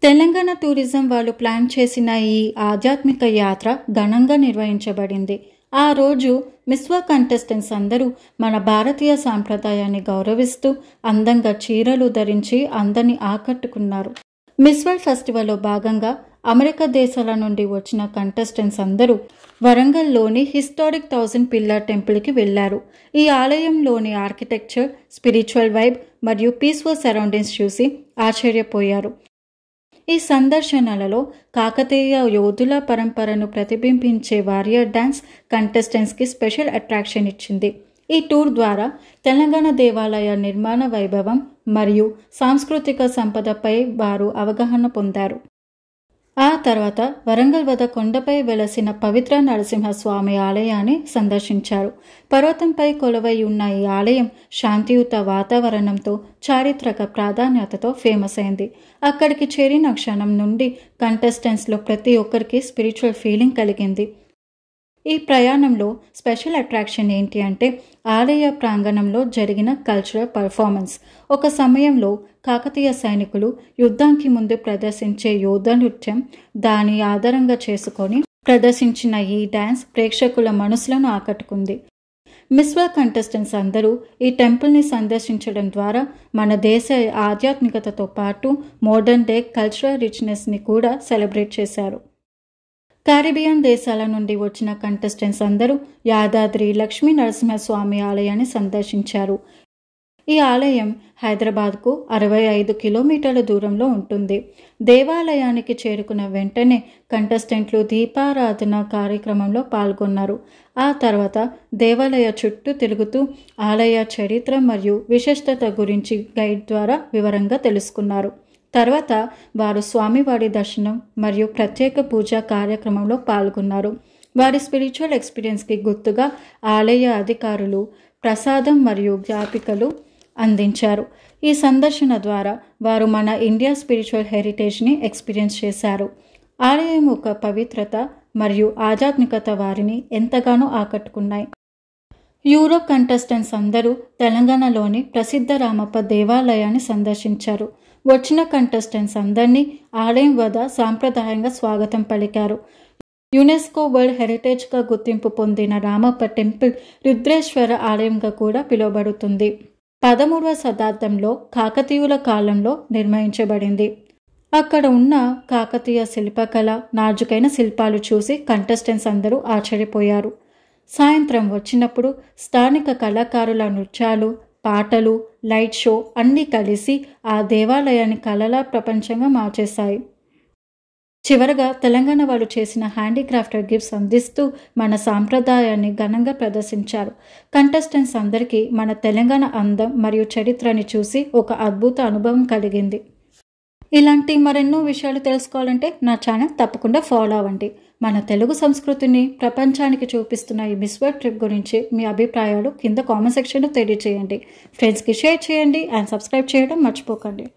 Telangana tourism వాళ్ళు plan చేసిన ఈ ఆధ్యాత్మిక యాత్ర ఘనంగా నిర్వహించబడింది. ఆ రోజు మిస్వా కంటెస్టెంట్స్ అందరూ మన భారతీయ సాంప్రదాయాన్ని గౌరవిస్తూ అందంగా చీరలు ధరించి అందరినీ ఆకట్టుకున్నారు. మిస్ వరల్డ్ ఫెస్టివల్లో భాగంగా అమెరికా దేశాల నుండి వచ్చిన కంటెస్టెంట్స్ అందరూ వరంగల్లోని హిస్టారిక్ 1000 పిల్లర్ టెంపుల్కి వెళ్లారు. ఈ ఆలయంలోని ఆర్కిటెక్చర్, స్పిరిచువల్ వైబ్ మరియు పీస్ఫుల్ సరౌండింగ్స్ చూసి ఆశ్చర్యపోయారు. ఈ సందర్శనలలో కాకతీయ యోధుల పరంపరను ప్రతిబింబించే వారియర్ డ్యాన్స్ కంటెస్టెంట్స్కి స్పెషల్ అట్రాక్షన్ ఇచ్చింది. ఈ టూర్ ద్వారా తెలంగాణ దేవాలయ నిర్మాణ వైభవం మరియు సాంస్కృతిక సంపదపై వారు అవగాహన పొందారు. ఆ తర్వాత వరంగల్ వద్ద కొండపై వెలసిన పవిత్ర నరసింహస్వామి ఆలయాన్ని సందర్శించారు. పర్వతంపై కొలువై ఉన్న ఈ ఆలయం శాంతియుత వాతావరణంతో, చారిత్రక ప్రాధాన్యతతో ఫేమస్ అయింది. అక్కడికి చేరిన క్షణం నుండి కంటెస్టెంట్స్లో ప్రతి ఒక్కరికి స్పిరిచువల్ ఫీలింగ్ కలిగింది. ఈ ప్రయాణంలో స్పెషల్ అట్రాక్షన్ ఏంటి అంటే ఆలయ ప్రాంగణంలో జరిగిన కల్చరల్ పర్ఫార్మెన్స్. ఒక సమయంలో కాకతీయ సైనికులు యుద్ధానికి ముందు ప్రదర్శించే యోధ నృత్యం, దాని ఆధారంగా చేసుకొని ప్రదర్శించిన ఈ డ్యాన్స్ ప్రేక్షకుల మనసులను ఆకట్టుకుంది. మిస్వా కంటెస్టెంట్స్ అందరూ ఈ టెంపుల్ని సందర్శించడం ద్వారా మన దేశ ఆధ్యాత్మికతతో పాటు మోడర్న్ డే కల్చరల్ రిచ్నెస్ని కూడా సెలబ్రేట్ చేశారు. కారిబియన్ దేశాల నుండి వచ్చిన కంటెస్టెంట్స్ అందరూ యాదాద్రి లక్ష్మీ నరసింహస్వామి ఆలయాన్ని సందర్శించారు. ఈ ఆలయం హైదరాబాద్కు 65 కిలోమీటర్ల దూరంలో ఉంటుంది. దేవాలయానికి చేరుకున్న వెంటనే కంటెస్టెంట్లు దీపారాధన కార్యక్రమంలో పాల్గొన్నారు. ఆ తర్వాత దేవాలయ చుట్టూ తిరుగుతూ ఆలయ చరిత్ర మరియు విశిష్టత గురించి గైడ్ ద్వారా వివరంగా తెలుసుకున్నారు. తర్వాత వారు స్వామివారి దర్శనం మరియు ప్రత్యేక పూజా కార్యక్రమంలో పాల్గొన్నారు. వారి స్పిరిచువల్ ఎక్స్పీరియన్స్కి గుర్తుగా ఆలయ అధికారులు ప్రసాదం మరియు జ్ఞాపికలు అందించారు. ఈ సందర్శన ద్వారా వారు మన ఇండియా స్పిరిచువల్ హెరిటేజ్ని ఎక్స్పీరియన్స్ చేశారు. ఆలయం యొక్క పవిత్రత మరియు ఆధ్యాత్మికత వారిని ఎంతగానో ఆకట్టుకున్నాయి. యూరోప్ కంటెస్టెంట్స్ అందరూ తెలంగాణలోని ప్రసిద్ధ రామప్ప దేవాలయాన్ని సందర్శించారు. వచ్చిన కంటెస్టెంట్స్ అందరినీ ఆలయం వద్ద సాంప్రదాయంగా స్వాగతం పలికారు. యునెస్కో వరల్డ్ హెరిటేజ్గా గుర్తింపు పొందిన రామప్ప టెంపుల్ రుద్రేశ్వర ఆలయంగా కూడా పిలువబడుతుంది. 13వ శతాబ్దంలో కాకతీయుల కాలంలో నిర్మించబడింది. అక్కడ ఉన్న కాకతీయ శిల్పకళ, నాజుకైన శిల్పాలు చూసి కంటెస్టెంట్స్ అందరూ ఆశ్చర్యపోయారు. సాయంత్రం వచ్చినప్పుడు స్థానిక కళాకారుల నృత్యాలు, పాటలు, లైట్ షో అన్నీ కలిసి ఆ దేవాలయాన్ని కళల ప్రపంచంగా మార్చేశాయి. చివరగా తెలంగాణ వాళ్ళు చేసిన హ్యాండీక్రాఫ్టెడ్ గిఫ్ట్స్ అందిస్తూ మన సాంప్రదాయాన్ని ఘనంగా ప్రదర్శించారు. కంటెస్టెంట్స్ అందరికీ మన తెలంగాణ అందం మరియు చరిత్రని చూసి ఒక అద్భుత అనుభవం కలిగింది. ఇలాంటి మరెన్నో విషయాలు తెలుసుకోవాలంటే నా ఛానల్ తప్పకుండా ఫాలో అవ్వండి. మన తెలుగు సంస్కృతిని ప్రపంచానికి చూపిస్తున్న ఈ మిస్ వరల్డ్ ట్రిప్ గురించి మీ అభిప్రాయాలు కింద కామెంట్ సెక్షన్లో తెలియజేయండి. ఫ్రెండ్స్కి షేర్ చేయండి అండ్ సబ్స్క్రైబ్ చేయడం మర్చిపోకండి.